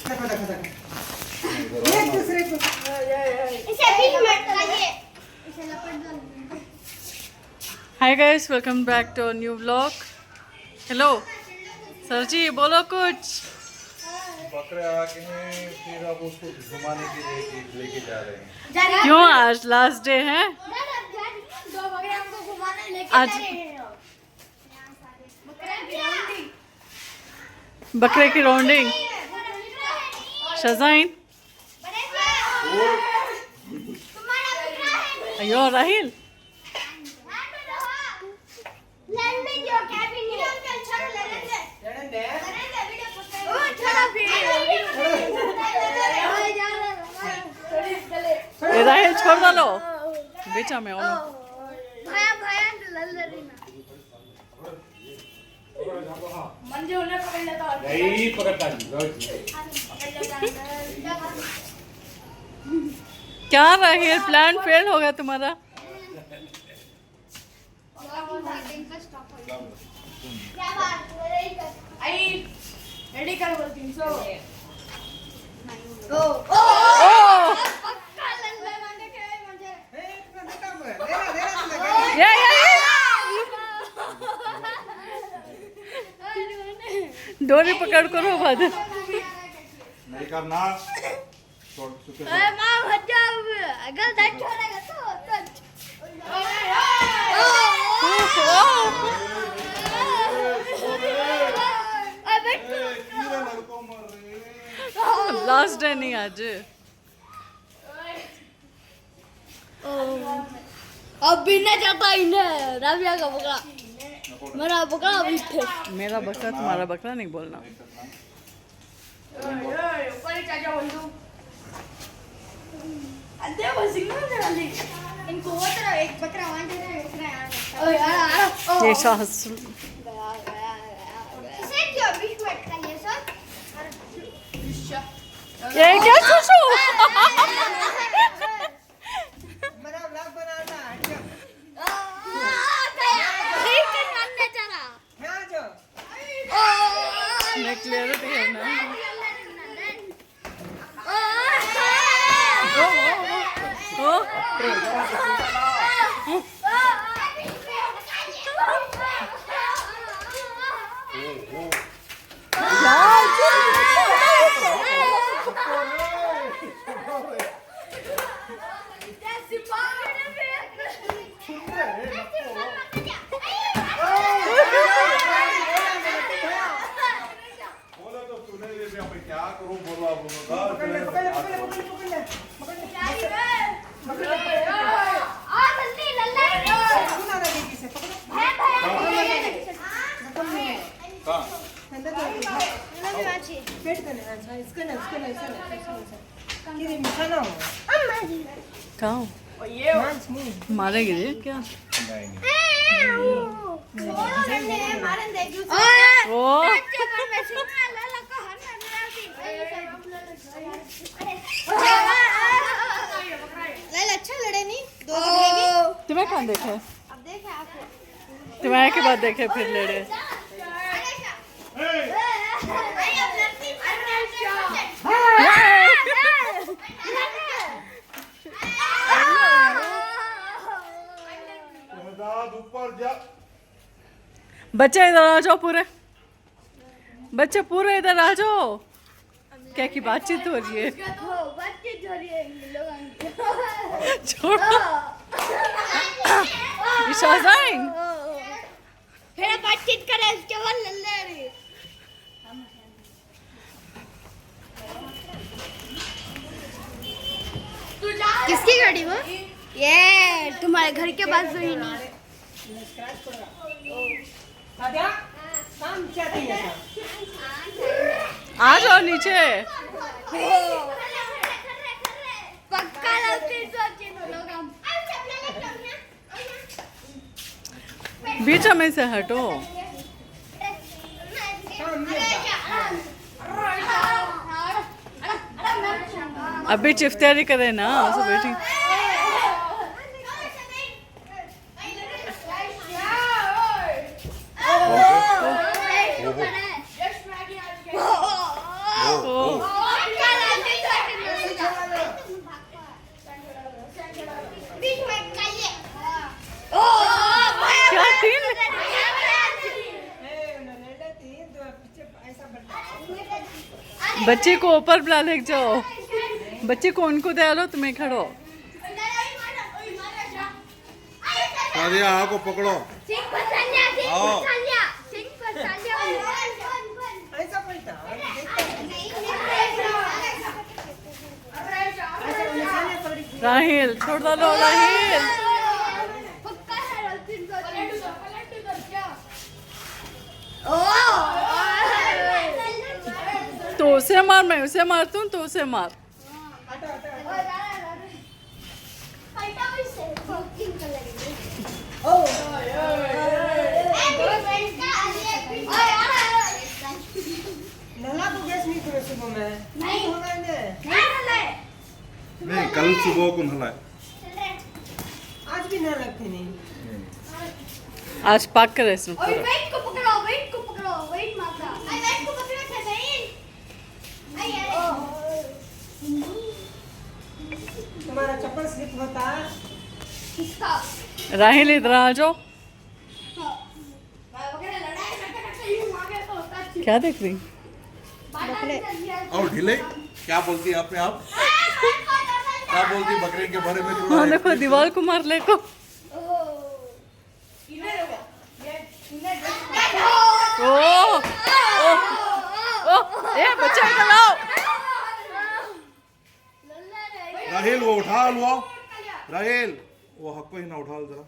देखो देखो देखो एक दूसरे को इसे भी मत लगाइए इसे लपेट दो hi guys, welcome back to new vlog. Hello sir ji, बोलो कुछ। बकरे आके हैं, फिर अब उसको घुमाने के लिए लेके जा रहे हैं। क्यों, आज लास्ट डे है? दो बकरे हमको घुमाने लेके आज- जा रहे हैं बकरे की राउंडिंग बकरे की राउंडिंग। शज़ाइन, तुम्हारा बकरा है अयो राहिल, लैंडिंग जो कैबिन है अंकल छोड़ो लड़ेंगे चढ़न दे वीडियो ओ छोड़ो ये राहिल छोड़ डालो बेचा में ओनो। भया भया लल्लरीना मंजे उन्हें पकड़ लेता नहीं पकड़ता जी। क्या राहिल, प्लान फेल हो गया तुम्हारा। क्या बात आई रेडी कर बोलती हूं सो ओ पक्का लल्ले मांगे के मुझे इतना काम है देना तो लगा ये डोरी पकड़ करो बाद। नहीं करना। छोड़ सुखे ए मां हटा अगर दैट छोड़ेगा तो लड़कों मर रहे। लास्ट डे नहीं आज। अब भी नहीं जाता इन्हें राबिया का बकरा मेरा बकरा अभी थे मेरा बकरा तुम्हारा बकरा नहीं बोलना। ऊपर चाचा बंदू अदे वो सिग्नल जरा ले इनको वो तरह एक बकरा वहां जा रहा है बकरा यार ओए यार ये साहस इसे क्यों बीच में अटका लिया सर ये क्या सुसु। बना व्लॉग बनाना हटो यहाँ जो मैं क्लियरिटी है ना। ओ बोला तो सुने लेते अब क्या करूं, बोला बोला पकड़ ले पकड़ ले पकड़ ले पकड़ ले पकड़ ले सुना ना दीदी से पकड़ो कहाँ? अंदर तो पेट करने अच्छा इसका ना किधर मीठा ना हो कहाँ मांस मुंह मारेगी ये क्या? नहीं ओ अच्छा लड़े नहीं दो बकरे भी तुम्हें कहाँ देखे? अब देखे आपको तुम्हारे के बाद देखे फिर लड़े। ऊपर जा। बच्चे इधर आ जाओ, पूरे बच्चे पूरे इधर आ जाओ। क्या की बातचीत हो रही है? छोड़ो शज़ाइन। फिर बातचीत करे उसके बाद लल्ले रही किसकी गाड़ी वो ये तुम्हारे घर के पास हुई नहीं दादा काम क्या चाहिए था आ जाओ नीचे। पक्का लगती सोचे लोग हम बीच में से हटो। अभी चिफ्तारी करे ना सब बेटी। Oh, बच्चे को ऊपर बुला ले जाओ, बच्चे को उनको दे लो, तुम्हें खड़ो। सादिया आओ को पकड़ो। आओ। ऐसा पलटा राहिल छोड़ दो राहिल। तो उसे मार, मैं उसे मारती हूँ तो उसे मार। नला तो गैस नहीं करे सुबह में नहीं। होगा ने नहीं कल सुबह को नहलाए। आज भी ना लगती नहीं आज पाक कर इसमें पूरा। वेट को पकड़ो, वेट को पकड़ो, वेट माता। आई वेट को पकड़ो छबीन। आई अरे तुम्हारा चप्पल स्लिप होता किसका? राहिल इधर आ जाओ। मैं वगैरह लड़ाई करते यूं आगे तो होता है। क्या देख रही? और ढीले क्या बोलती है अपने आप? क्या बोलती बकरे के बारे में? हाँ देखो दीवार को मार ले को। ओ ए बच्चा इधर आओ। राहिल वो उठा लो। राहिल वो हक्को ही ना उठा लो जरा।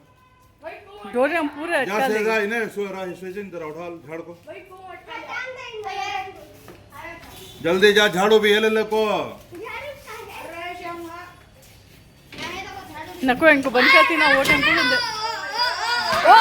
डोरे हम पूरे जा अटका से लेंगे। जा इन्हें राहिल स्वेजिन जरा उठा झाड़ को। जल्दी जा झाड़ू भी ले को। नको इनको बंद करती ना वो टेंपल अंदर। ओ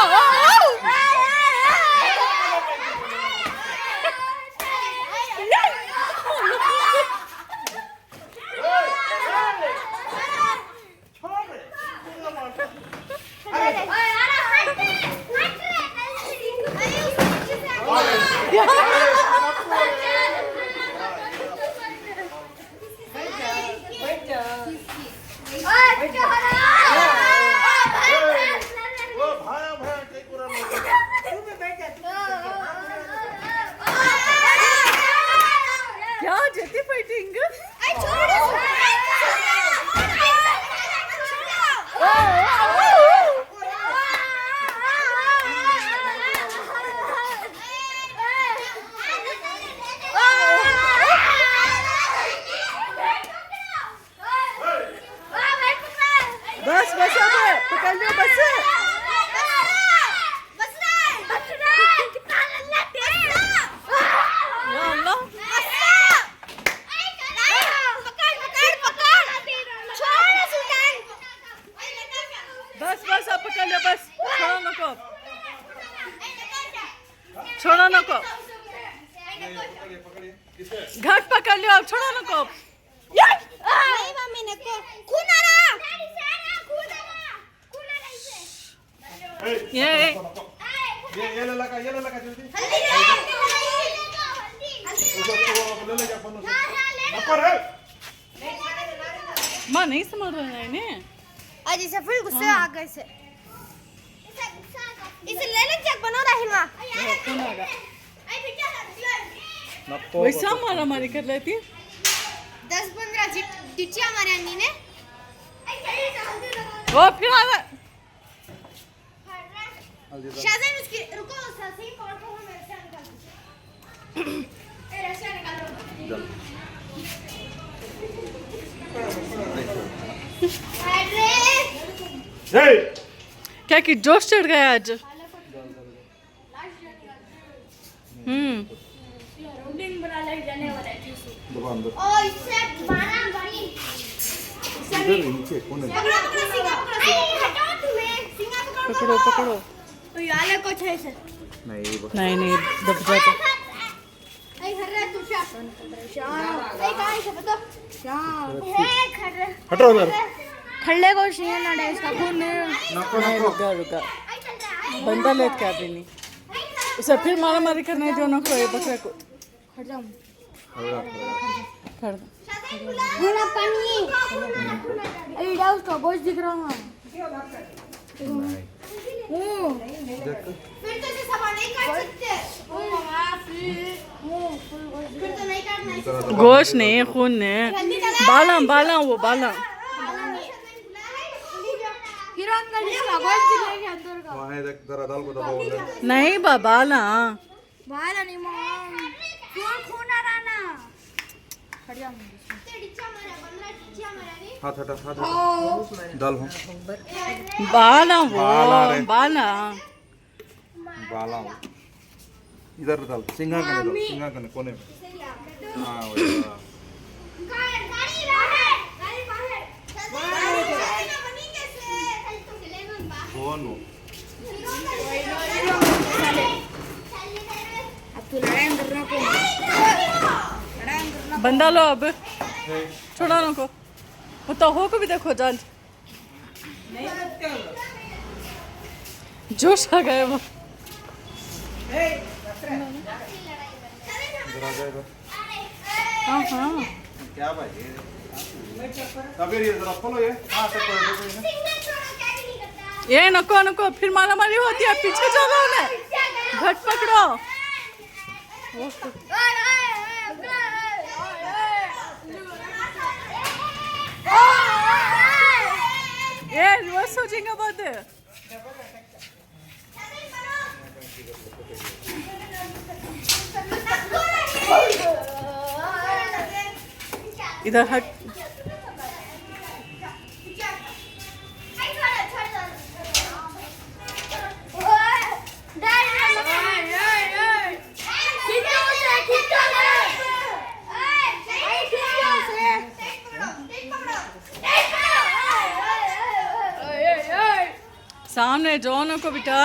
क्या जेती फाइटिंग? बस बस अब पकड़ लो बस। या अल्लाह बस बस अब पकड़ लो बस। छोड़ो नको, छोड़ो नको, घट पकड़ लो अब, छोड़ो नको। ये ले लगा जल्दी। ले जा फोन से। ऊपर है। माँ नहीं समझ रहा है इन्हें। आज इसे फिर गुस्से आ गए से इसे लेने चेक बनो रही माँ कौन आ गया? वैसा मारा मारी कर लेती। 10-15 चिट्ठियाँ मारे अन्नी ने वो फिर आ गया। शाज़ैन उसकी रुको सही पकड़ को मेरे से निकाल ए रस्सा निकाल लो क्या कि जोश चढ़ गया आज। राउंडिंग बना ले जाने वाला है दुकान दो। ओ इससे बाना बनी इधर नीचे कौन है? पकड़ो सिंगा पकड़ो हटाओ तुम्हें सिंगा पकड़ो पकड़ो। तो याले कुछ है से नहीं बस। नहीं नहीं दब जाता। आई हर रहा तू शाम आई कहां से पता शाम है खड़ हटो उधर। खड़े को शेर ना डे इसका खून नको नहीं रुका रुका बंदा लेट कर रही नहीं उसे फिर मारा मारी करने दो ना कोई बकरे को। खड़ जाऊं खड़ दो। होना पानी अरे डाउस का गोश्त दिख रहा है फिर तो से सामान नहीं काट सकते ओ मामा फिर तो नहीं काट गोश्त नहीं खून नहीं, बाला बाला वो बाला। वहाँ है देख जरा दाल को दबाओ ले। नहीं बाला। हाथ हटा हाथ हटा दाल हो बाला वो बाला रे। बाला। बाला हो इधर डाल सिंघाकने कोने में। हाँ वैसा कौन हो बंदा लो अब, छोड़ा नको वो तो हो को भी देखो जान नहीं सकते हो जोश आ गए वो। इधर आ जाएगा हाँ हाँ क्या भाई कबीर ये जरा खोलो ये। हाँ सब कर दो ये नको नको फिर मारा मारी होती है, पीछे चलो ना, घट पकड़ो। ये रिवर्स हो जाएगा बहुत। इधर हट। सामने जोन को बेटा।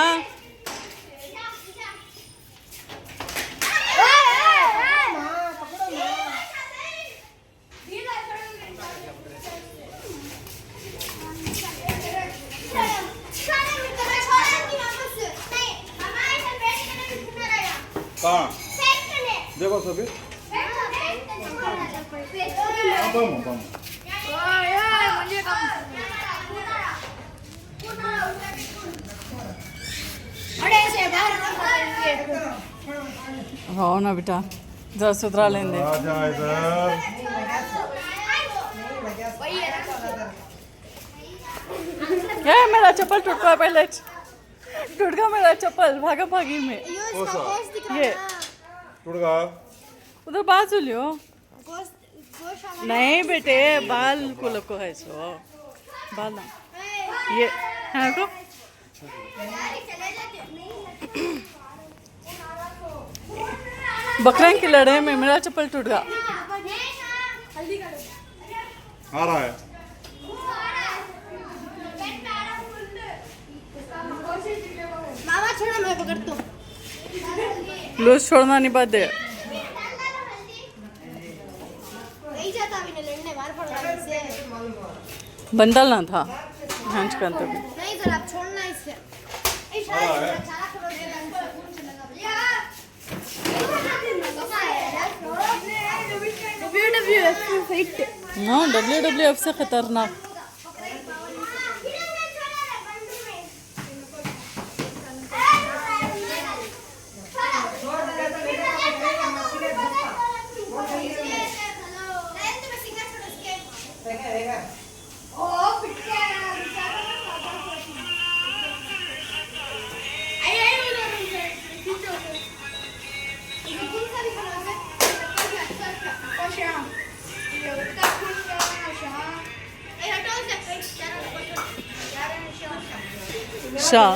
कहाँ देखो सभी बम बम हो ना बेटा, जरा सुधरा लेंगे। आ जा इधर ये मेरा चप्पल टूट गया, पहले टूट गया मेरा चप्पल भागा भागी में। ये टूट गया उधर बाजू लियो। नहीं बेटे बाल को लको है सो बाल ये है को। बकरंग की लड़ाई में मेरा चप्पल टूट गया। आ रहा है मामा छोड़ो मैं पकड़ता हूँ। लूज छोड़ना नहीं बात दे। नहीं जाता अभी ने लड़ने मार पड़ेगा इससे। बंदल ना था हंच का तो नहीं सर आप छोड़ना इससे। हाँ WWF से खतरनाक। शाह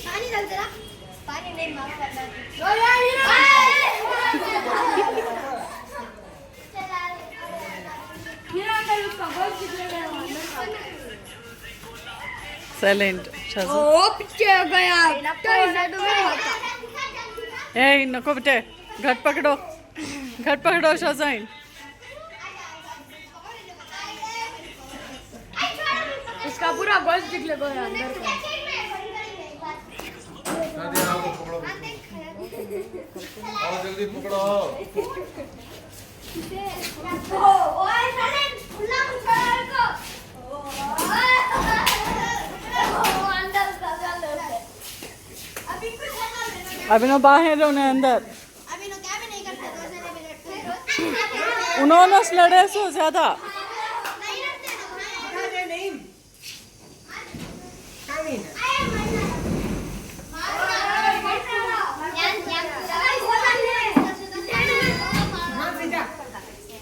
पानी डाल जरा। पानी नहीं मार करना। साइलेंट शाजू। ए नको बेटे, घट पकड़ो शाजाइन। इसका पूरा गोश्त निकलेगा अंदर का। पकड़ो और जल्दी पकड़ो अभिनव बाहर उन्हें अंदर अभी नो क्या भी नहीं करते 2 जने भी लड़ते उन्होंने लड़े सो ज्यादा नहीं लड़ते ना उठा दे नहीं कामिन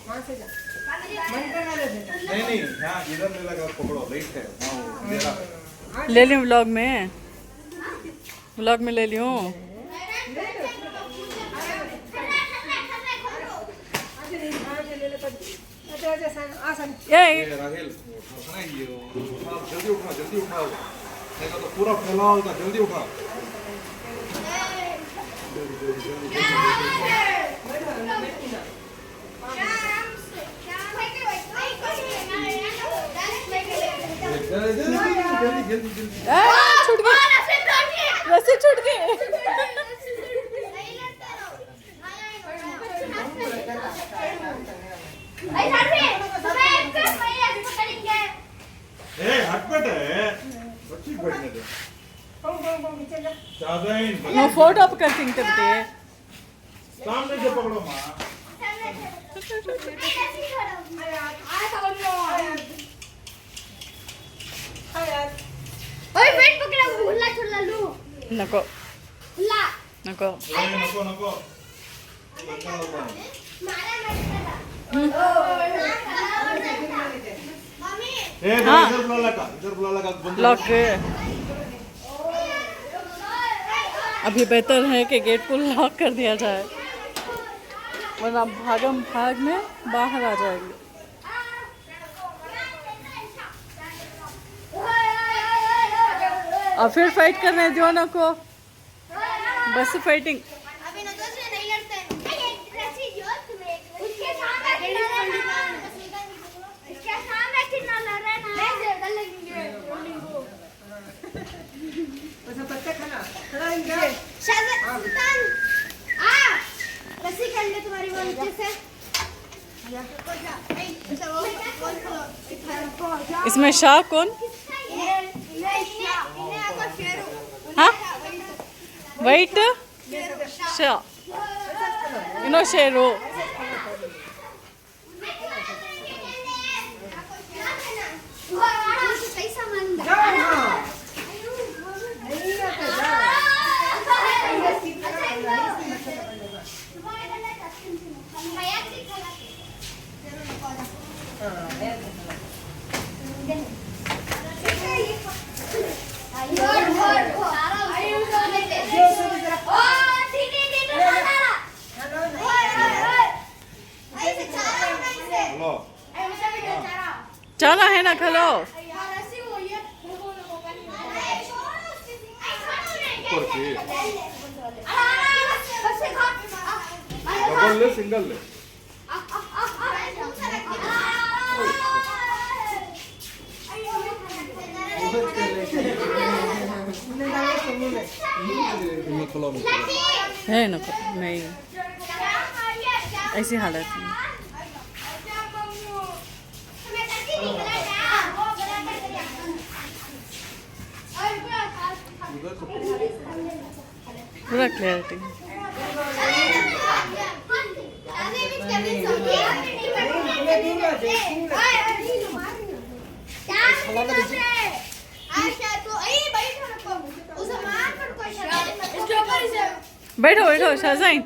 वहाँ से जा मन करा ले बेटा नहीं हाँ इधर ले लगा पकड़ो राइट है हाँ मेरा ले लियो व्लॉग में ले लियो ये राहेल उठना ही है जल्दी उठाओ नहीं तो पूरा फैला होगा जल्दी उठाओ जल्दी छूट गई रस्सी छूट गई हटपट है बच्ची बैठने दे शादाइन वो फोटो अप कर सिंगते बते सामने से पकड़ो माँ ओए वेट पकड़ा हुल्ला छुल्ला लू नको हुल्ला नको नको मारा मत मम्मी इधर बुला लगा बंद लॉक अभी बेहतर है कि गेट को लॉक कर दिया जाए वरना भागम भाग में बाहर आ जाएगी और फिर फाइट करने दोनों को बस फाइटिंग अभी ना दूसरे नहीं लड़ते रस्सी जो तुम्हें उसके सामने कितना लड़ रहा है ना ऐसे डर लगेंगे बस पत्ते खाना खड़ा ही जा सुल्तान आ रस्सी कर ले तुम्हारी वो नीचे से इसमें शाह कौन हाँ वाइट शाह इनो शेरो हेलो चलो है ना खलो डबल ले सिंगल ले है नको नहीं ऐसी हालत है पूरा क्लैरिटी बैठो बैठो शाहज़ाइन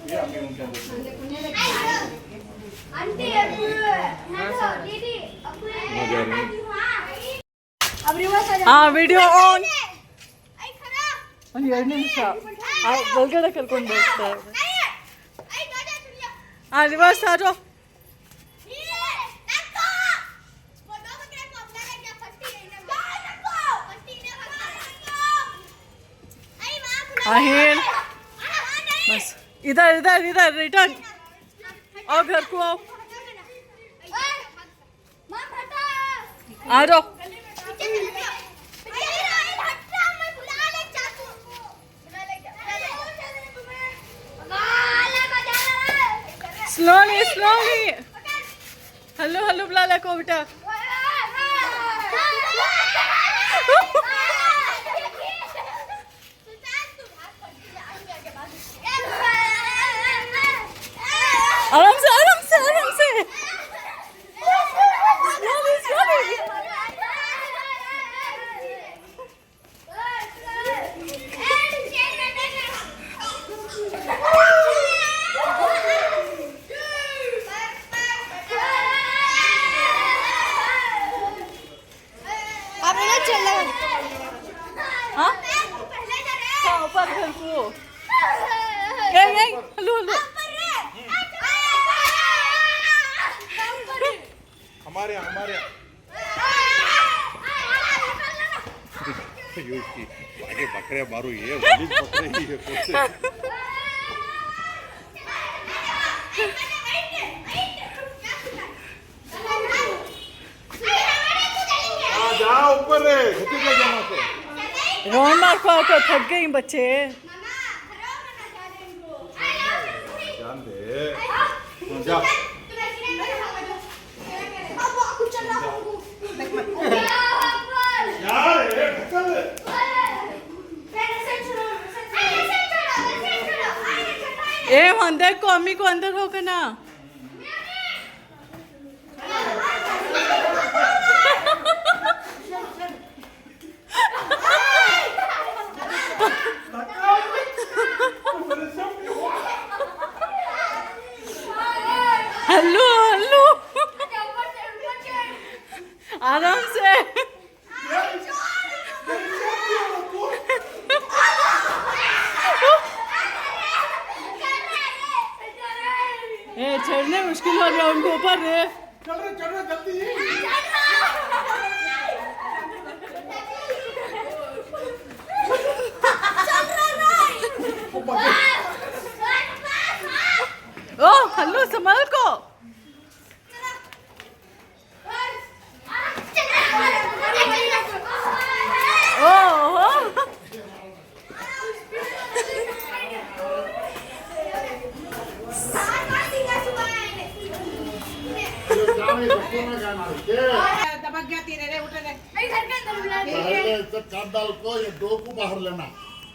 ये आपके मुंह के अंदर आंटी दीदी हाँ वीडियो ऑन आई खरा ಒಂದು 2 ನಿಮಿಷ ಒಳಗಡೆ ಕರ್ಕೊಂಡು ಬರ್ತಾರೆ हाँ रिवर्स आ जाओ आहिर बस इधर इधर इधर रिटर्न आओ घर को आओ आ जाओ स्लोली स्लोली। हेलो हेलो बुला ला को बेटा। आराम से आराम से आराम से। Slowly slowly. हाँ हाँ ऊपर घर को। Hello hello. हमारे यहाँ आगे बकरे मारू ये बकरे ही है कुछ। जाओ ऊपर रोन मार को थक गई बच्चे। जान दे जा। ए अंदर को अम्मी को अंदर होकर ना। हेलो हेलो आराम से। ए चढ़ने मुश्किल हो रहा है उनको ऊपर रे। चल रहे जल्दी। ओ हेलो संभाल को। दबक गया तेरे रे उठ रे। पहले से काट डाल को ये दो को बाहर लेना।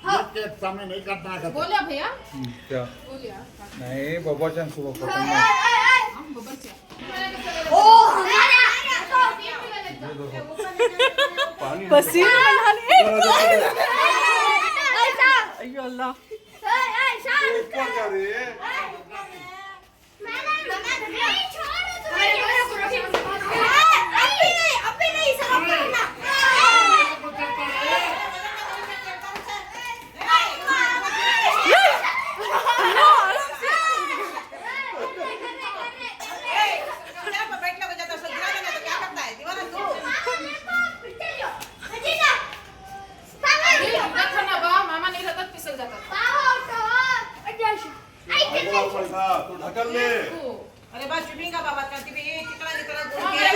ये के सामने नहीं काटना है। बोलिया भैया। क्या बोलिया। नहीं बाबा जान सुबह पकड़ना। पसीना बना ले। अयो अल्लाह। ऊपर जा रही है। तू ढकल ले। अरे बस चुपी का बाबा करती भी कितना कितना दूर के।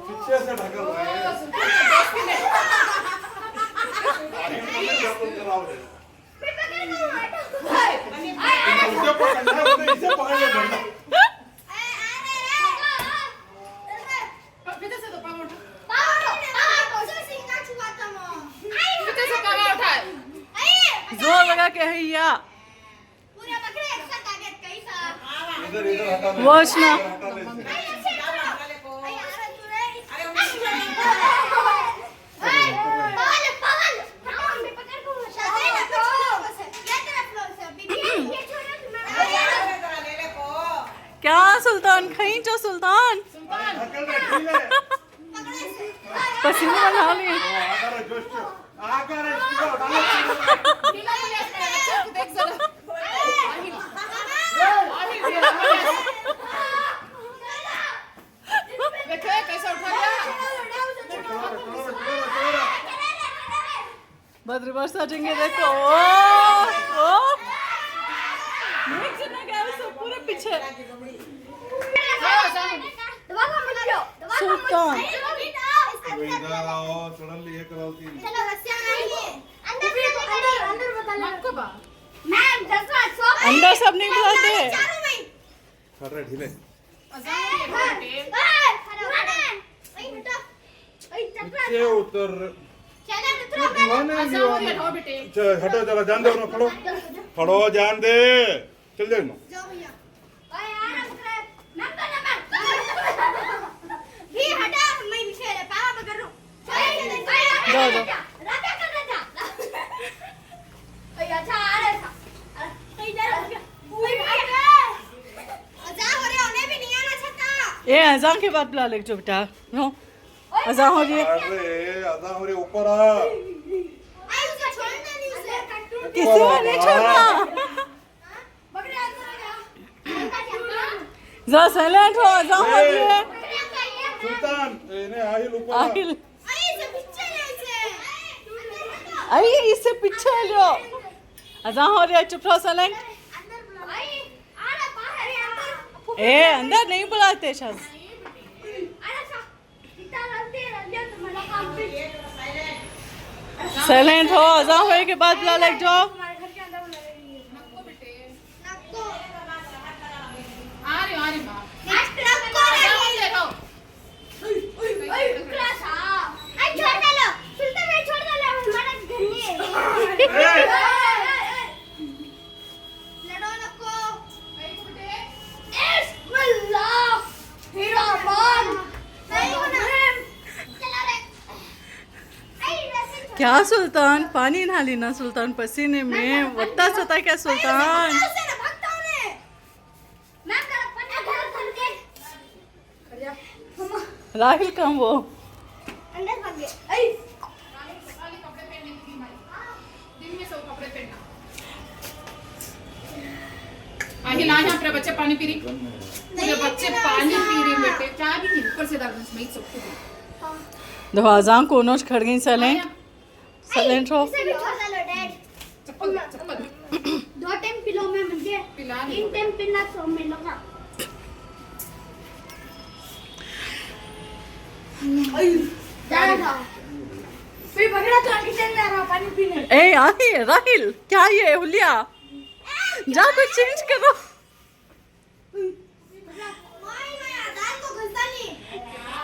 पीछे से ढकल रहे। उसे पकड़ना है उसे इसे पकड़ ले डंडा। जोर लगा के हैया। इधर हटा ले। वॉच ना। क्या सुल्तान खींचो सुल्तान। पसीने बना लिए। आकर कैसा उठा गया। बद्री बरसा जाएंगे देखो। ओ पूरे पीछे सुल्तान। इधर आओ सडनली एक राव तीन। चलो रस्सियां आएंगे अंदर बता लो। अंदर सब नहीं बुलाते। चारों में कर रहे ढीले नीचे उतर हटो जरा जान दो खड़ो खड़ो जान दे चल जाओ ना ये अजान के बाद बुला ले जो बेटा। नो अजान हो रही है। अरे आधा हो रही ऊपर आ किसी को नहीं छोड़ना। जरा साइलेंट हो, अजान हो रही है। सुल्तान इन्हें आहिल ऊपर आ आहिल आई इससे पीछे लो। अजान हो रही है, चुप रहो साइलेंट। ए अंदर नहीं बुलाते शायद। साइलेंट हो, अजान होने के बाद बुला ले जाओ। क्या सुल्तान पानी नहा लेना सुल्तान पसीने में वत्ता सता क्या सुल्तान। राहिल कहाँ वो आहिल आज अपने बच्चे पानी पी रही मेरे बच्चे पानी पी रही बेटे क्या भी नहीं ऊपर से दर्द में सब कुछ देखो अजान को नोच खड़ गई साइलेंट साइलेंट हो। चप्पल चप्पल 2 टाइम पिलो में मुझे पिला 3 टाइम पिला तो मिलेगा। फिर पकड़ा तो किचन में रहा पानी पीने। ए आहिल राहिल क्या ये हुलिया जा कुछ चेंज करो।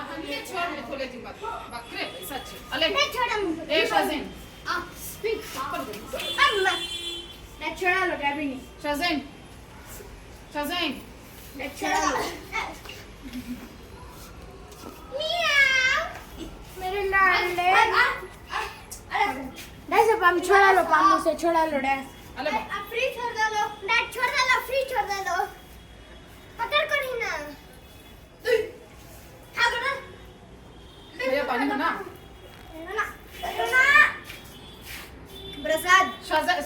हमने छोड़ दे थोड़े दिन बाद बकरे सच अले मैं छोड़ा मुझे ए शज़ेन स्पीक चप्पल दे अम्मा मैं छोड़ा लो डैबी नहीं शज़ेन शज़ेन मैं छोड़ा लो मियाओ मेरे लाडले डैड से पाम छोड़ा लो पाम से छोड़ा लो डैड अले फ्री छोड़ दे लो डैड छोड़ दे लो फ्री छोड़ दे लो पकड़ कर ही ना हाँ बेटा भैया पानी में ना प्रसाद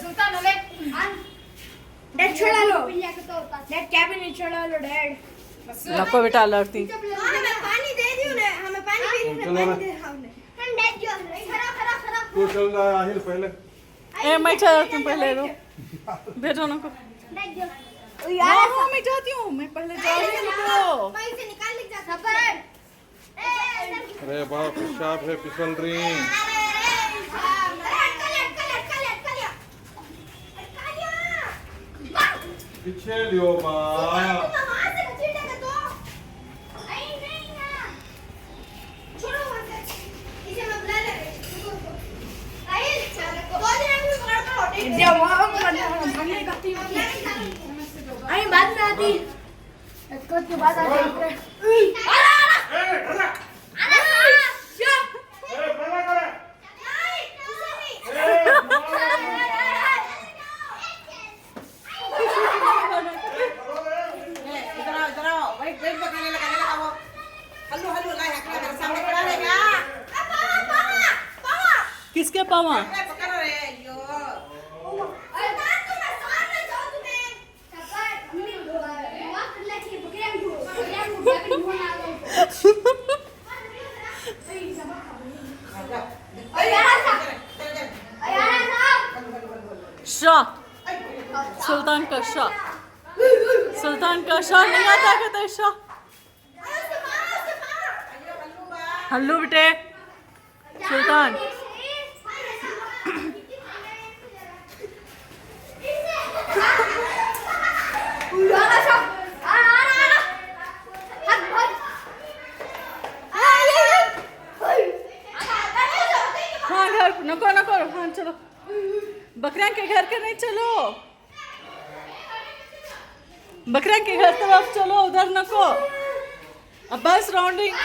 सुल्तान अले डैड छोड़ा लो डैड कैबिन नहीं छोड़ा लो डैड बस लको बेटा लड़ती हमें पानी दे दियो ना हमें पानी पीने चलो ना। पानी दे हम डैड जो खरा खरा खरा तू चल रहा है आहिल पहले ए मैं चलती हूँ पहले रो भेजो ना को डैड जो हाँ मैं जाती हूँ मैं पहले जा रही हूँ तो पैसे निकाल ले जा खबर अरे बाप पेशाब है फिसल रही पीछे लियो माँ बाद में आती के बाद किसके पावा शाह सुल्तान का शाह सुल्तान का शाह नहीं आता कहते शाह हल्लू बेटे सुल्तान बकरा के घर के नहीं चलो, बकरा के घर तरफ चलो, उधर नको। अब बस राउंडिंग।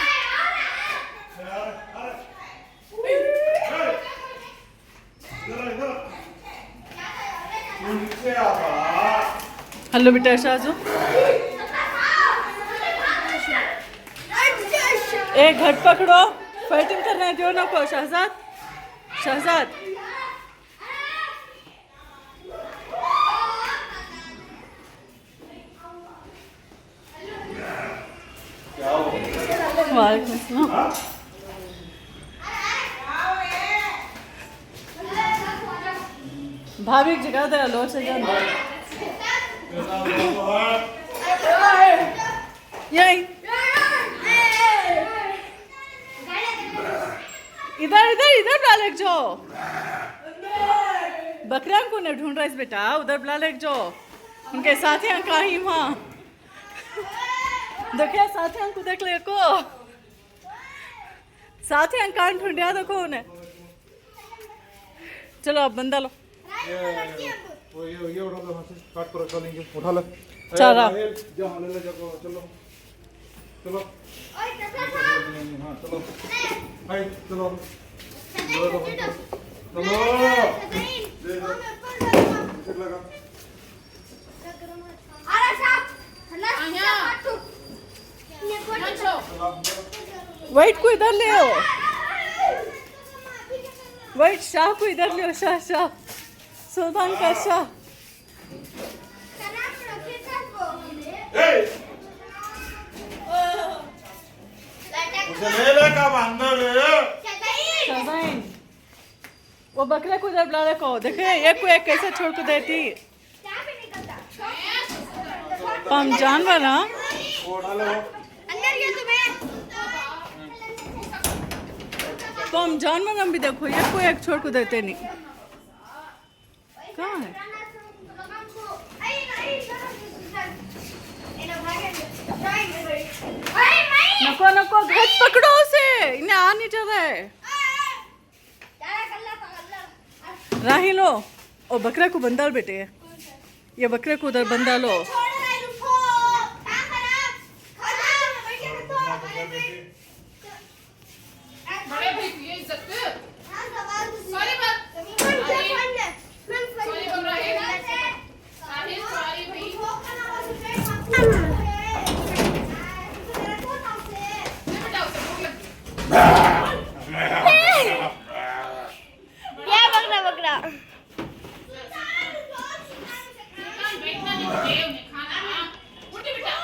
हेलो बेटा शाहजू, एक घट पकड़ो, फाइटिंग करने दो ना को। शहजाद, शहजाद वालेकुम सलाम। भाभी जगह दे लो से जान यही इधर इधर इधर बुला ले जो। बकरा को ने ढूंढ रहा है बेटा, उधर बुला ले जो। उनके साथियां कहीं वहाँ देखिए, साथियां को देख ले को, साथियां कान ढूंढिया देखो उन्हें। चलो अब बंदा लो, ये उठा लो, काट कर रखा लेंगे, उठा लो। चारा जहाँ ले जाओ, चलो चलो। हाँ चलो, हाय चलो लगा। वाइट को इधर ले आओ, वाइट शाह को इधर ले आओ। शाह, शाह सुल्तान का शाह। शाहज़ाइन, वो बकरे को इधर बुला रखो। देखे एक को एक कैसे छोड़ को देती। हम जानवर ना, तो हम जानवर हम भी देखो, एक को एक छोड़ को देते नहीं। कहाँ है? नको नको, घट पकड़ो उसे, इन्हें आ नहीं जा रहा है। राही लो, और बकरे को बंदा बेटे, ये बकरे को उधर बंदा लो। बड़े भाई की ये इज्जत सॉरी बात सॉरी बोल रहा है साहिल, सॉरी भाई बेटा उसे भूख लगी। क्या बकरा बकरा बैठना नहीं मुझे, उन्हें खाना। उठ बेटा,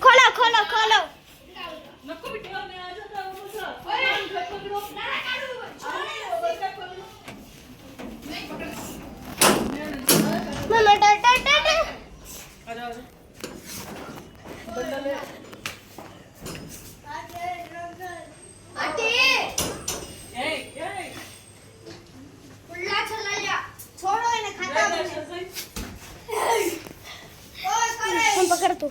खोलो खोलो खोलो। नको बेटा, मैं आ जाता हूँ। मम्मा डर डर डर डर। आजा आजा, बंदा ले। आंटी ए ए, उल्ला चला जा, छोड़ो इन्हें, खाता हूँ। हम पकड़ तू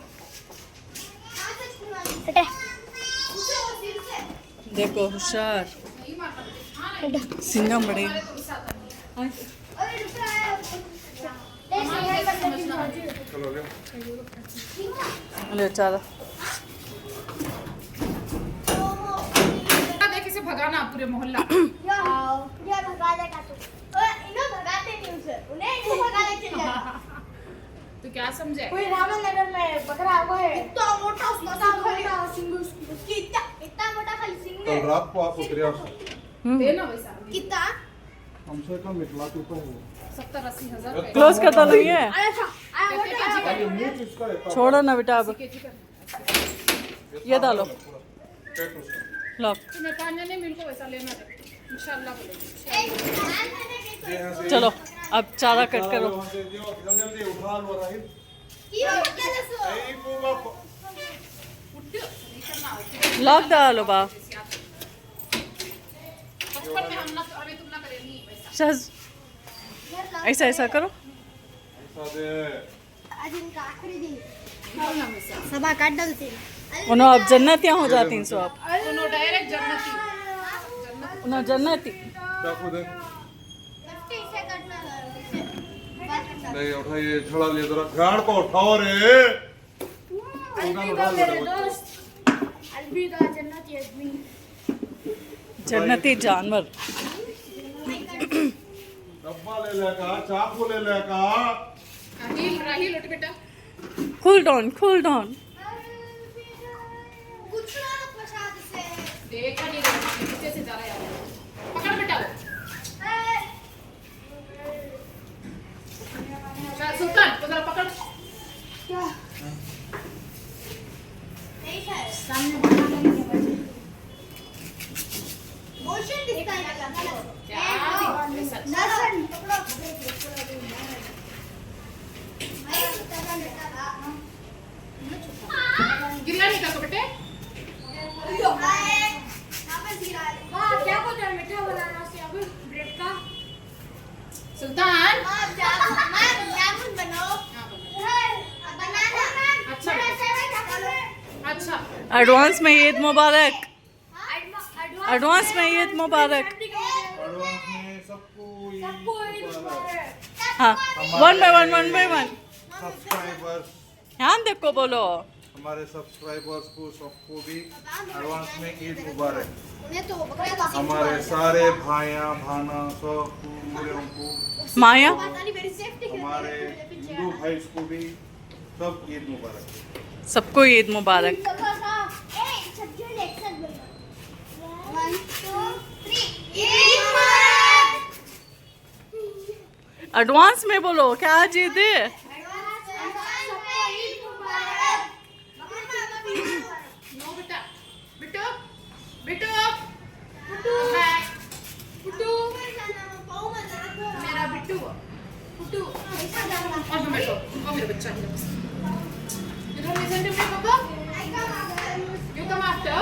हटे। देखो होशियार सिंगम बड़े। चलो ले। ले चारा, देख इसे भगाना पूरे मोहल्ला। ये भगा देगा तू। इन्हें भगाते नहीं उसे, उन्हें इन्हें भगाने चल जाता। तो क्या समझे? कोई रामनगर में बकरा हुआ है, इतना मोटा, उसका सिंग, उसकी इतना मोटा खाली सिंग है। कल रात को आप उतरे देना वैसा कितना? कम से कम मिटला तो 70-80 हजार रुपए। क्लोज करता नहीं है। आगे मुंह किसका है? छोड़ो ना बेटा, अब ये डालो पेट उसका। लॉक। तुम्हें खाने नहीं मिल को वैसा लेना है इंशाल्लाह बोलेगी। ये यहाँ से- चलो अब चारा कट करो। वहाँ से दियो, जल्दी उठा लो राहिल। यही पूरा लॉक डालो बा। बचपन में हम ना अभी तुम ना करेंगी वैसा। शहज ऐसा ऐसा करो। ऐसा दे। आज इनका आखिरी दिन, सभा काट डालते हैं। उन्होंने अब जन्नतियाँ हो जाती हैं। सो आप दोनों डायरेक्ट जन्नती। ना जन्नती चाकू दे। गट्टी से कटना है, इसे बात करना। नहीं उठाइए, छड़ा लिए जरा, गाड़ को उठाओ रे। अलविदा मेरे दोस्त, अलविदा जन्नती आदमी। जन्नती जानवर। डब्बा ले लेका, चाकू ले लेका। राहिल उठ बेटा। कूल डाउन कुछ ना प्रसाद से। देखा नहीं रहा, नीचे से जा रहा है यार। पकड़ बेटा वो। चल सुल्तान, तो जरा पकड़। क्या? नहीं सर, सामने बनाने के बाद। मोशन दिखता है ना? क्या? लसन पकड़ो। गिरला नहीं कर बेटे। क्या को मीठा बनाना से अब ब्रेड का सुल्तान। जामुन बनाओ। बनाना अच्छा अच्छा। एडवांस में ईद मुबारक। एडवांस में ईद मुबारक। एडवांस में सबको हाँ, वन बाय वन। सब्सक्राइबर्स, ध्यान देखो बोलो। हमारे सब्सक्राइबर्स को सबको भी एडवांस में ईद मुबारक। उन्हें तो बकरा का हमारे सारे भाइयां भाना सब पूरे को, माया मेरी सेफ्टी हमारे हिंदू भाई को भी सब ईद मुबारक। सबको ईद मुबारक। 1 2 3 ईद मुबारक। एडवांस में बोलो क्या जीत है। नो बेटा। बिट्टू बिट्टू बिट्टू मेरा बिट्टू बिट्टू। और हम बैठो, और मेरा बच्चा है बस। You don't listen to me, Papa? You come after.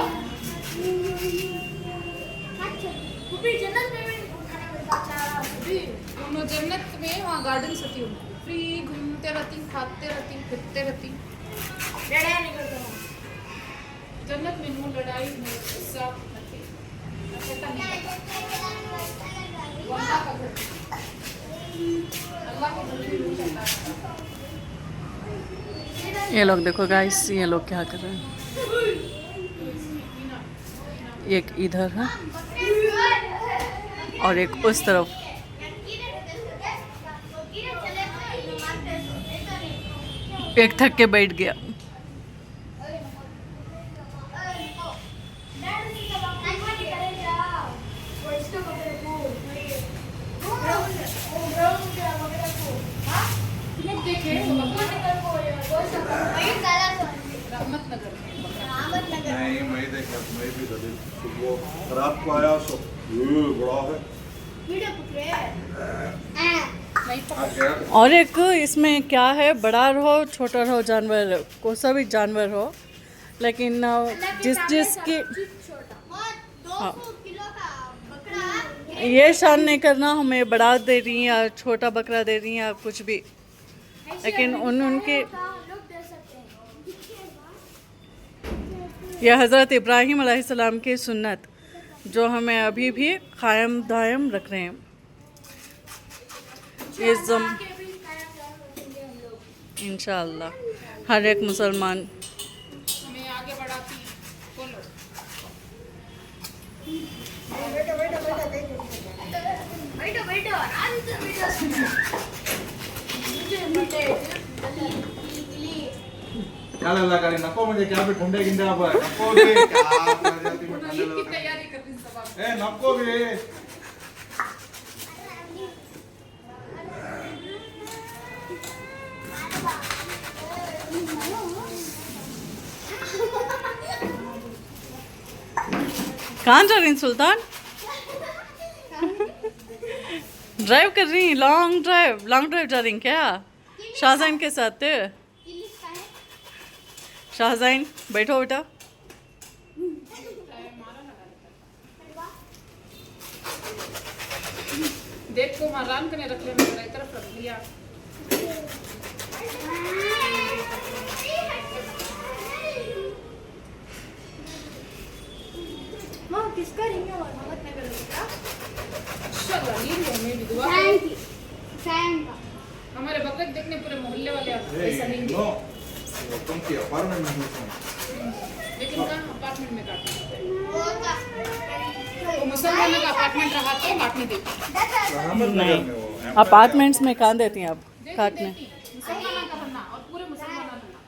दोनों जन्नत में वहाँ गार्डन होती हूँ, फ्री घूमते रहती, खाते रहती, फिरते रहती। जन्नत में नो लड़ाई, नो गुस्सा, nothing. अल्लाह का घर, अल्लाह के घर में नो चलता है। ये लोग देखो गाइस, ये लोग क्या कर रहे हैं। एक इधर है और एक उस तरफ। एक थक के बैठ गया। देखे रहमतनगर में नहीं मैं देखा, मैं भी कभी सुबह रात को आया सो ये बड़ा है। नहीं आ गया। और एक इसमें क्या है, बड़ा रहो छोटा रहो जानवर, कोई सा भी जानवर हो, लेकिन जिसकी 200 किलो का बकरा ये शान नहीं करना हमें बड़ा दे रही हैं या छोटा बकरा दे रही हैं या कुछ भी, लेकिन उनके यह हज़रत इब्राहीम अलैहिस्सलाम की सुन्नत जो हमें अभी भी कायम दायम रख रहे हैं। ये इंशाअल्लाह हर एक मुसलमान हमें आगे बढ़ाती। बोलो बैठो आराम से क्या लगा गाड़ी नको म्हणजे क्या भी ठंडे गिंडे आप नको भी क्या प्रजाति में ठंडे ईद की लगा तैयारी कर रही सब। ए नको भी। कहाँ जा रही हैं सुल्तान? ड्राइव कर रही हैं, लॉन्ग ड्राइव जा रही हैं क्या शाहजैन के साथ? शाहजैन बैठो बेटा। देख को हराम करने रख लेना, मेरा एक तरफ रख लिया। किसका रिंग है? चलो नींद लो, मैं भी दुआ करो। थैंक यू थैंक हमारे बकरे देखने पूरे मोहल्ले वाले आते हैं, ऐसा नहीं नो तुम की अपार्टमेंट में हो लेकिन कहाँ अपार्टमेंट में काटते वो का वो मुसलमानों का अपार्टमेंट रहा तो काटने देती अहमदनगर में वो अपार्टमेंट्स में कहाँ देती हैं अब काटने? मुसलमानों का बनना और पूरे मुसलमानों का बनना,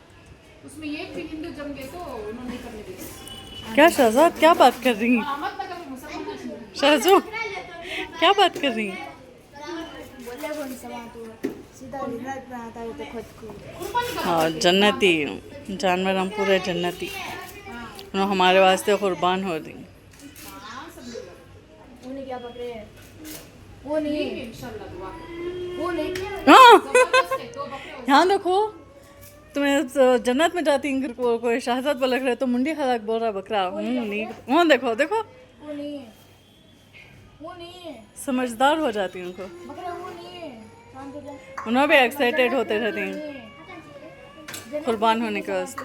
उसमें एक भी हिंदू जम गए तो उन्होंने नहीं करने देते। क्या शहजाद क्या बात कर रही हैं? अहमदनगर में मुसलमान शहजू क्या बात कर रही हैं? बोले कौन सा बात हुआ सीधा रिजल्ट में आता है तो खुद को हाँ जन्नती जानवर हम पूरे जन्नती, उन्होंने हमारे वास्ते कुर्बान हो दी। उन्हें क्या पकड़े वो नहीं इंशाल्लाह दुआ करो। वो नहीं हाँ जबरदस्त है, 2 बकरे ध्यान रखो, तुम्हें तो जन्नत में जाती हैं कोई शहजाद बोल रहे तो मुंडी खलाक बोल रहा बकरा नहीं। वहाँ देखो देखो वो नहीं समझदार हो जाती हैं उनको, पकड़े वो नहीं शांत हो जा उन्हें भी एक्साइटेड होते रहती हैं कुर्बान होने के वास्ते।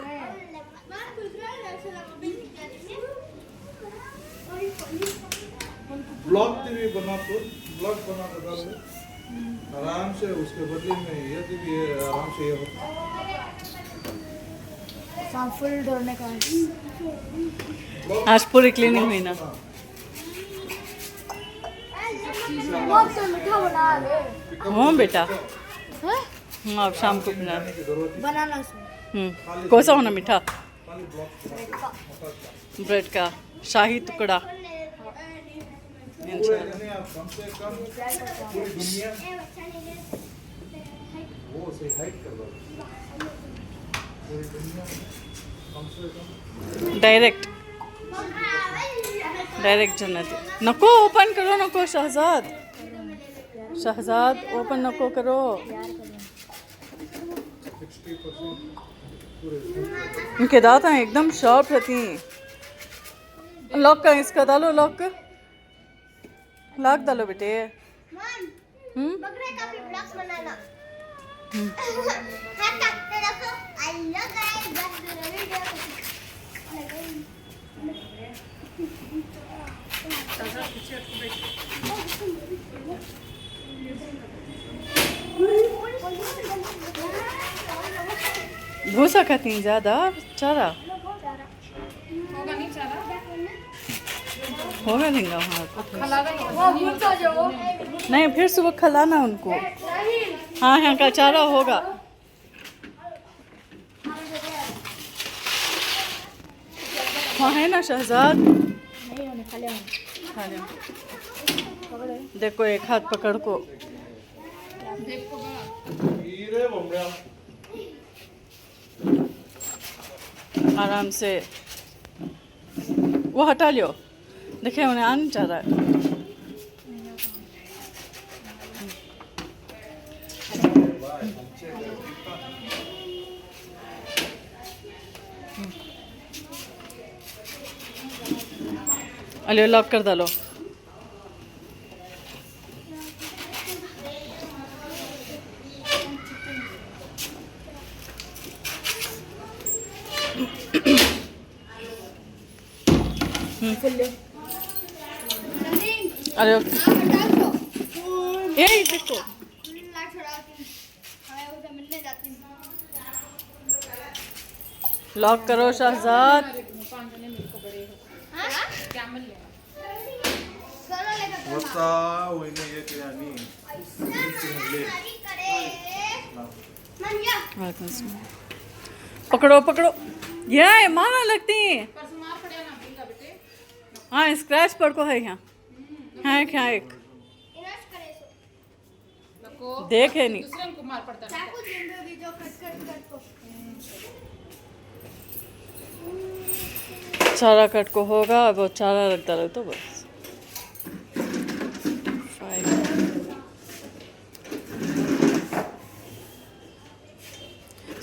ब्लॉग टीवी बना तो ब्लॉग बना के डाल दे आराम से, उसके बदले में ये टीवी आराम से ये होता सांप फुल डरने का आज पूरी क्लीनिंग हुई ना। बहुत तो मीठा बना ले हाँ बेटा, हैं हाँ अब शाम को बना। की जरूरत बनाना सुन कौन सा होना मीठा? खाली ब्लॉग ब्रेड का शाही टुकड़ा। पूरे दुनिया कम से कम पूरी दुनिया वो से हाइट कर दो पूरी दुनिया कम से कम डायरेक्ट जन्नत। नको ओपन करो, नको शहजाद, शहजाद ओपन नको करो। 60% पूरे उनके दांत हैं एकदम शार्प रहती हैं। लॉक का इसका डालो, लॉक डालो बेटे। बकरे का भी ब्लॉग बनाना हां काटते रखो हेलो गाइस बस वीडियो भूसा खाती हैं ज़्यादा चारा होगा नहीं चारा होगा देंगे वहाँ को। वो भूसा जो नहीं फिर सुबह खिलाना उनको। हाँ यहाँ का चारा होगा। हाँ है ना शहजाद, नहीं होने खाले होने खा ले। देखो एक हाथ पकड़ को, हीरे बमड़ा आराम से वो हटा लियो। देखिए उन्हें आना चाह रहा है। अलियो लॉक कर डालो। अरे यही देखो लॉक करो शहजाद। कैमल लेना वसा वही ये क्या नहीं पकड़ो पकड़ो, ये मारा लगती हैं। परसों मार पड़े ना बिल्ला बेटे हाँ स्क्रैच पर को है यहाँ, है क्या एक नको देखे नहीं। दूसरे को मार पड़ता है चारा कट को होगा, वो चारा रखता रहे तो बस।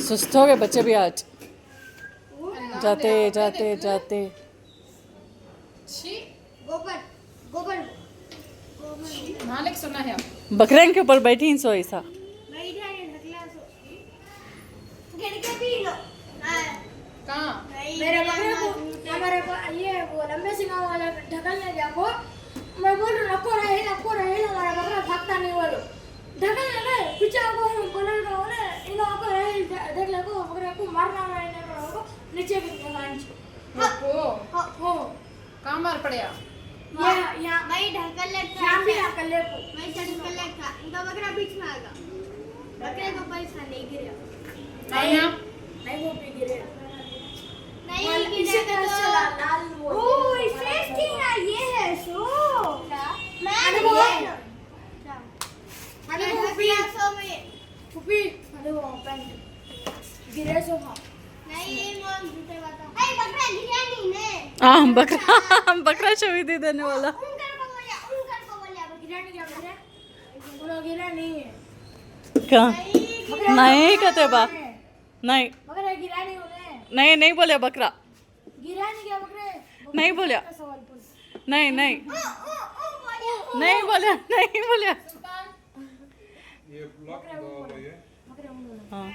सुस्त हो गए बच्चे भी आज, जाते जाते जाते। छी गोबर गोबर मालिक सुना है आप बकरे के ऊपर बैठी हैं सो ऐसा। कहाँ मेरे बकरे को हमारे को ये वो लंबे सिंगार वाला ढकल ले जाओ मैं बोल रहा नको रहेगा हमारा बकरा भागता नहीं बोलो ढका ले पीछे को हम बोल रहा हूं ना इन लोगों को देख ले को बकरा को मारना है इन लोगों को नीचे गिरने का हो कहाँ मार पड़े आप यहाँ भाई ढका ले शाम भी ढका ले मैं ढका ले का इनका बकरा बीच में आएगा बकरे को पैसा नहीं गिरेगा नहीं वो भी गिरेगा नहीं गिरेगा तो लाल वो ओह इंटरेस्टिंग है ये है सो मैं अरे वो सो में पुपी अरे वो पैंट गिरे सो नहीं मॉम झूठे बता ए बकरा गिरा नहीं ने बकरा छवि दे देने वाला उनकर को बोलिया गिरा नहीं क्या बकरा वो गिरा नहीं है क्या नहीं कहते बा नहीं बकरा गिरा नहीं उन्हें नहीं बोले बकरा गिरा नहीं क्या बकरे नहीं बोलिया सवाल पूछ नहीं बोलिया ये ब्लॉक दो ये हाँ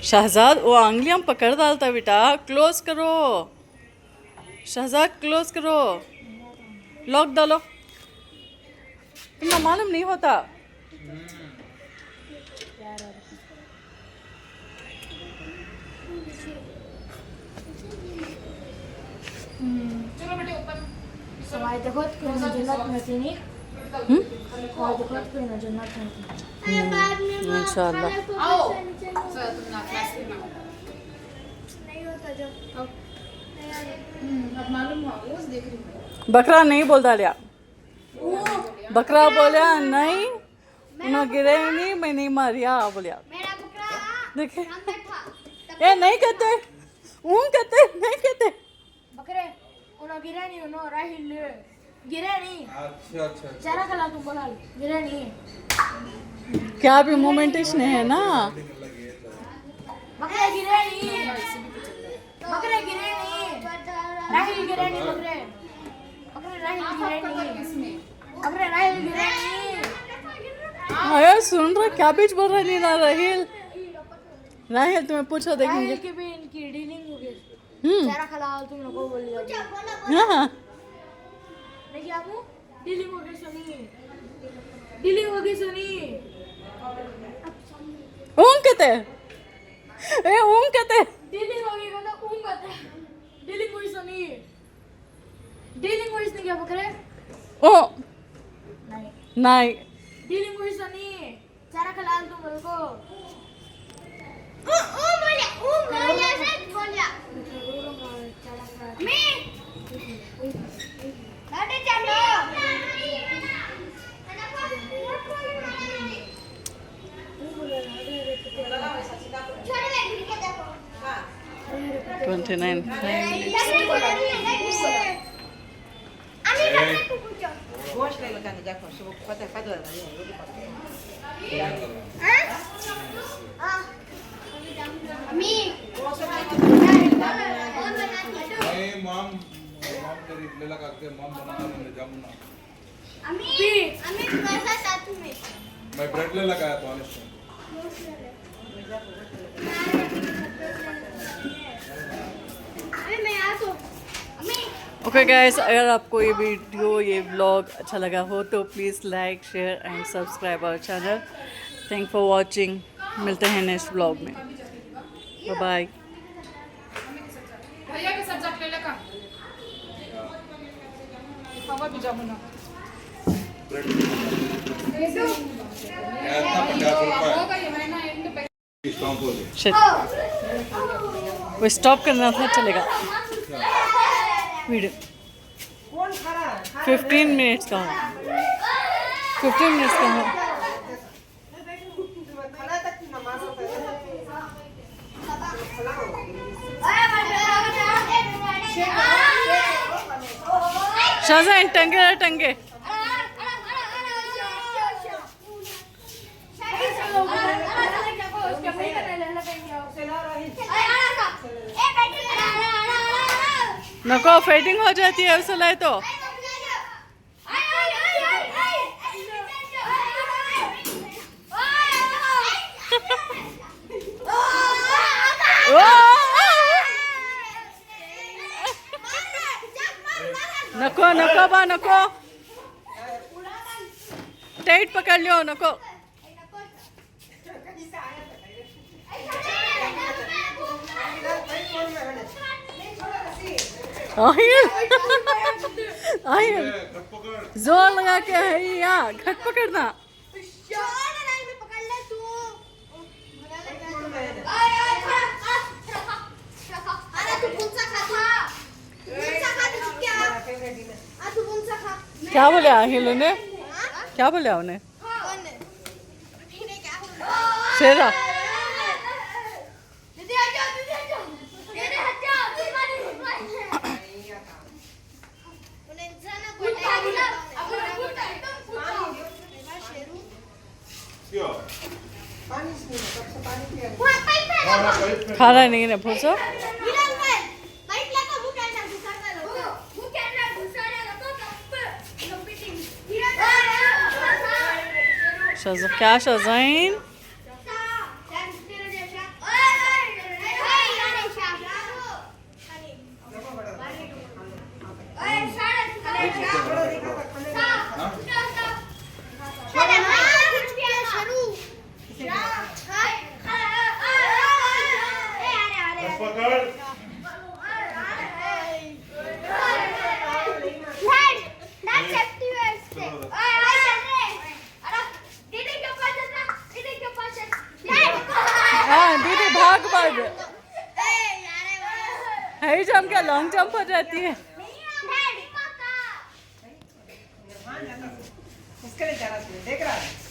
शहजाद वो उंगलियां पकड़ डालता बेटा क्लोज करो शहजाद क्लोज करो लॉक डालो तुम्हें मालूम नहीं होता चलो बेटे ऊपर सवाल देखो कोई जन्नत में थी नहीं सवाल देखो कोई जन्नत में थी इंशाल्लाह आओ सर तुम ना क्लास में नहीं होता जब अब मालूम हुआ वो देख रही हूँ बकरा नहीं बोलता लिया बकरा बोलिया नहीं ना गिरे नहीं मैं नहीं मारिया बोलिया मेरा बकरा देखे अंदर था ये नहीं कहते कहते नहीं कहते बकरे उन्होंने गिरा नहीं उन्होंने राहिल गिरा नहीं अच्छा चारा खला तुम बोला गिरा नहीं क्या भी मोमेंटेशन है ना बकरे गिरे नहीं बकरे गिरे नहीं राहिल गिरे नहीं बकरे बकरे राहिल गिरे नहीं बकरे राहिल गिरे नहीं अरे सुन रहा क्या बीच बोल रहा नहीं ना राहिल तुम्हें पूछो देखेंगे राहिल की भी इनकी डीलिंग हो गई चारा खला तुम लोगों को बोल दिया हाँ देखिए आपको डीलिंग हो गई सुनी कहते डीलिंग हो गई मतलब कहते डीलिंग हुई सुनी डीलिंग हुई नहीं क्या बकरे ओ नहीं नहीं डीलिंग हुई सुनी चारा खला तुम लोगों को बोलिया सच बोलिया मैं लाडे चलो 29 नहीं मॉम तेरी लेला करके मॉम बनाना ले जामुना मैं ब्रेड ले लगाया तो ऑनेस्ट ओके गाइस अगर आपको ये वीडियो ये व्लॉग अच्छा लगा हो तो please like share and subscribe our channel thank for watching मिलते हैं नेक्स्ट व्लॉग में बाय भैया के साथ जाके ले का हवा भी जामुना होगा ये महीना एंड पे शिट वो स्टॉप करना था चलेगा वीडियो कौन खड़ा 15 मिनट्स का हो 15 मिनट्स का हो खड़ा तक नमाज होता है शाहजहां टंगे टंगे नको फाइटिंग हो जाती है ऐसा लाए तो नको नको बा नको टाइट पकड़ लियो नको आहिल आहिल जोर लगा के है यहाँ घट पकड़ना क्या बोले आहिल उन्हें क्या बोले उन्हें शेरा खाना नहीं ना पूछो क्या शज़ाइन हाई जंप क्या लॉन्ग जंप हो जाती है देख रहा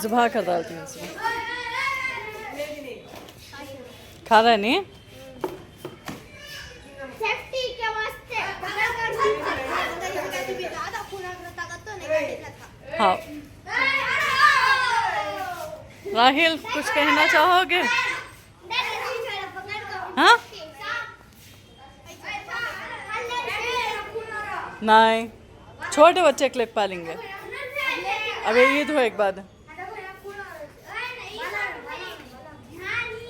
जुबा कर डालती हूँ उसमें खा रहा नहीं हाँ राहिल कुछ कहना चाहोगे हाँ नहीं छोटे बच्चे क्लिप पालेंगे अबे ईद हो एक बाद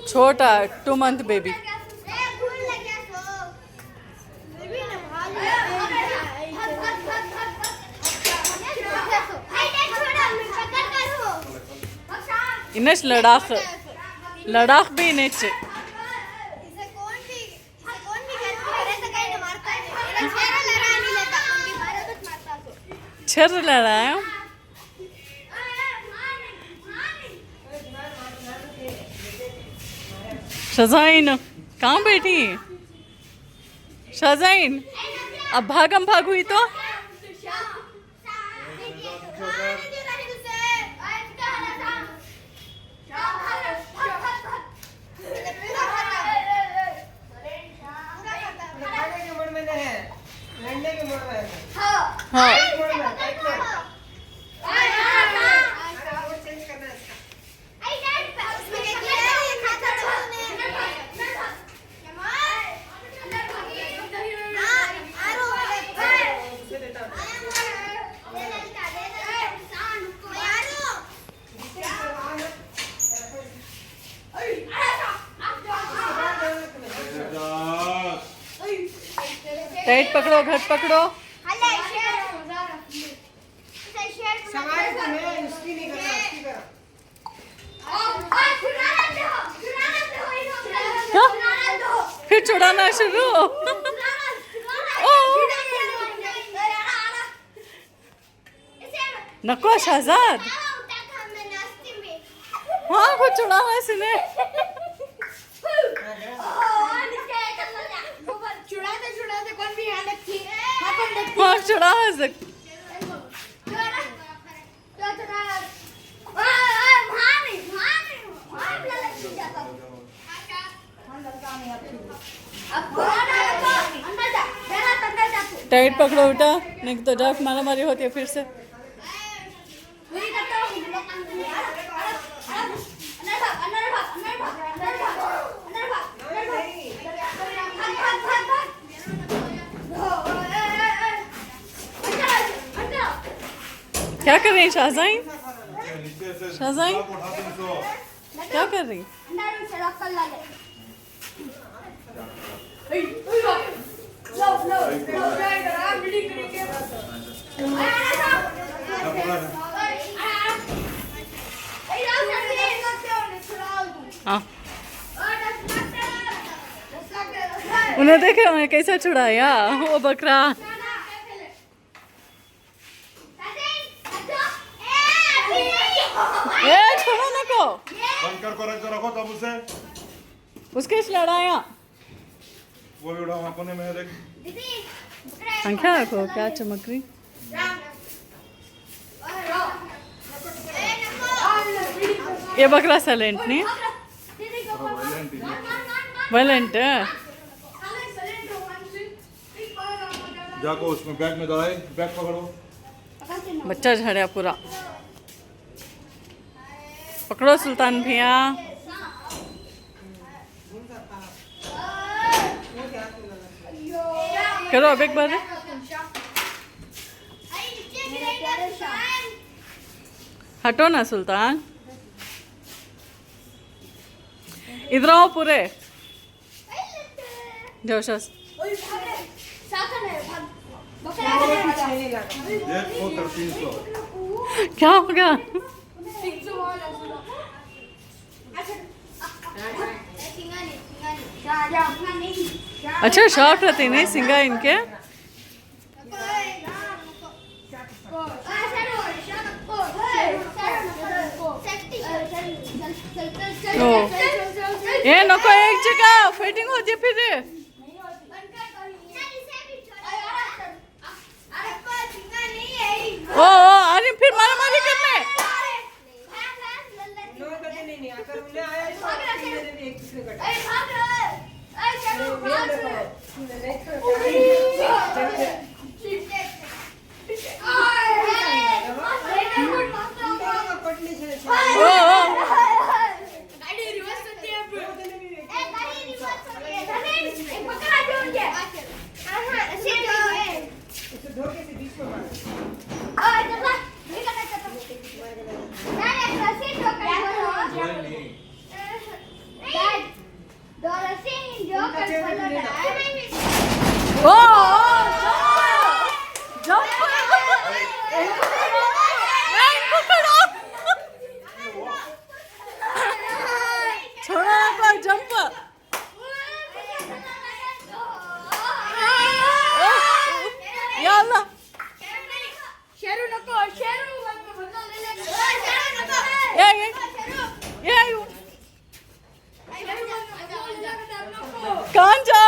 छोटा 2 month बेबी इनेच लडाख भी इनेच छर लड़ा शज़ाइन कहाँ बैठी शज़ाइन अब भागम भाग हुई तो हाँ टाइट पकड़ो घट पकड़ो फिर छुड़ाना शुरू नको शहजाद हाँ कुछ छुड़ाना इसने हाँ छुड़ा सकते टाइट पकड़ो बेटा नहीं तो जाक मारा मारी होती है फिर से क्या कर रही है शाहज़ाइन? नीचे से शाहज़ाइन? ब्लॉक उठाते हैं तो क्या कर रही? अंदर से रख कर ला ले हाँ, उन्हें देखे उन्हें कैसा छुड़ाया वो बकरा। ए छोड़ो ना को, बंद कर को रख दो, रखो तब उसे उसके लड़ाया। वो भी उठाओ कोने में देख। पंखा रखो, क्या चमक रही। ये बकरा साइलेंट नहीं, वायलेंट है। जाको उसमें बैग में दवाई, बैग पकड़ो। बच्चा झड़िया पूरा। पकड़ो सुल्तान भैया। करो अब एक बार। हटो ना सुल्तान, इधर आओ पूरे। जाओ शस। ये को 300 क्या हो गया? अच्छा शॉर्ट रहते नहीं सिंगा इनके। ओ ये नको एक जगह फिटिंग हो जाए फिर। ओ अरे फिर मारा मारी करने। नहीं अगर उन्हें आया तो मेरे भी एक दूसरे का कौन जा?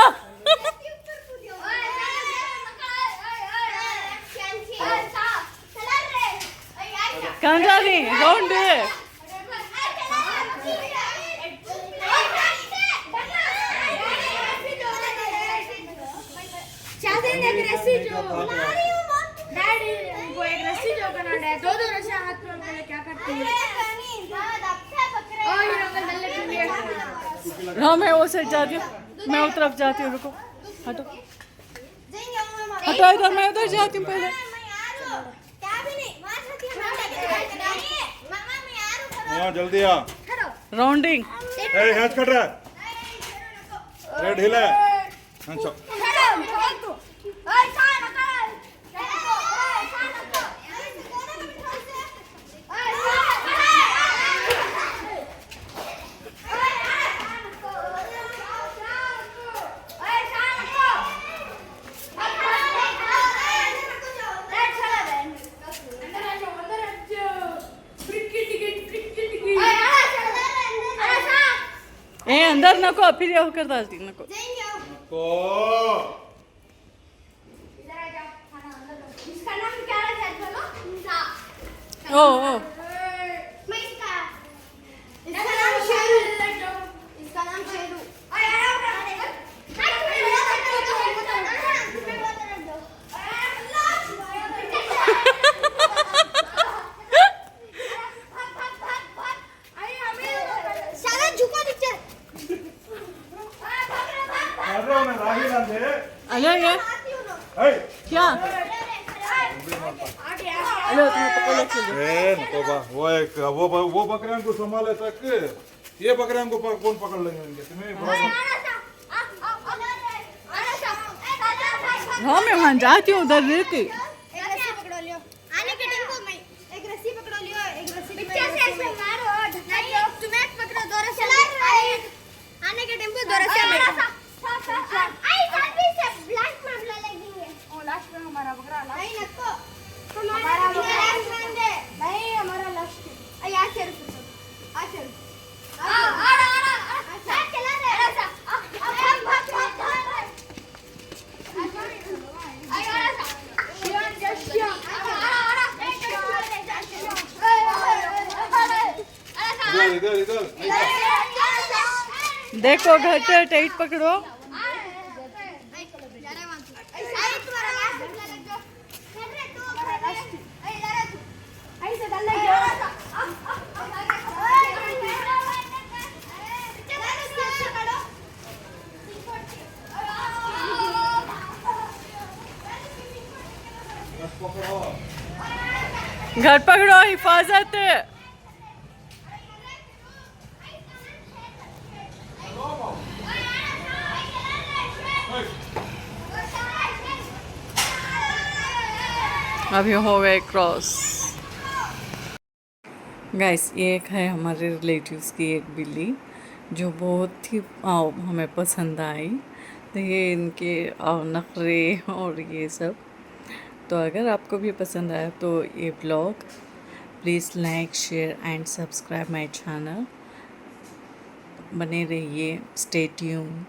कहाँ जा रही? राउंड डैडी वो एक रस्सी जो बनाना है, दो रस्सी हाथ में पहले क्या करती है? और ये लोग डल्ले के लिए हाँ मैं वो साइड जाती हूँ, मैं उस तरफ जाती हूँ। रुको हटो हटो इधर, मैं उधर जाती हूँ पहले। हाँ जल्दी आ। राउंडिंग ए हैच कट रहा है, रेड हिल है। हाँ चल ए अंदर नको, फिर ये होकर डालती नको। को इसका नाम क्या है? ओ ओ इसका नाम शेरू। इसका नाम शेरू। अरे ये ए क्या? लो तुम्हें पकड़ चलो। नको बा वो बकरियां को संभाले तक ये बकरियां को कौन पकड़ लेंगे तुम्हें हाँ मैं वहाँ जाती हूँ उधर रहती। एक रस्सी पकड़ो लियो आने के टेम्पो में एक रस्सी पकड़ो लियो एक रस्सी पीछे से ऐसे मारो नहीं तुम्हें पकड़ो दो रस्सी आने के टेम्पो दो रस्सी आई साथी से लास्ट में बुला लेंगे ओ लास्ट में हमारा बकरा नहीं नको हमारा लास्ट में दे नहीं हमारा लास्ट आई आ चल आ चला दे अब भाग इधर देखो घटर टाइट पकड़ो। घर पकड़ो हिफाजत। अभी हो गए क्रॉस। गाइस ये एक है हमारे रिलेटिव्स की एक बिल्ली जो बहुत ही हमें पसंद आई। तो ये इनके नखरे और ये सब। तो अगर आपको भी पसंद आया तो ये blog please like share and subscribe my channel. बने रहिए, स्टे ट्यून्ड।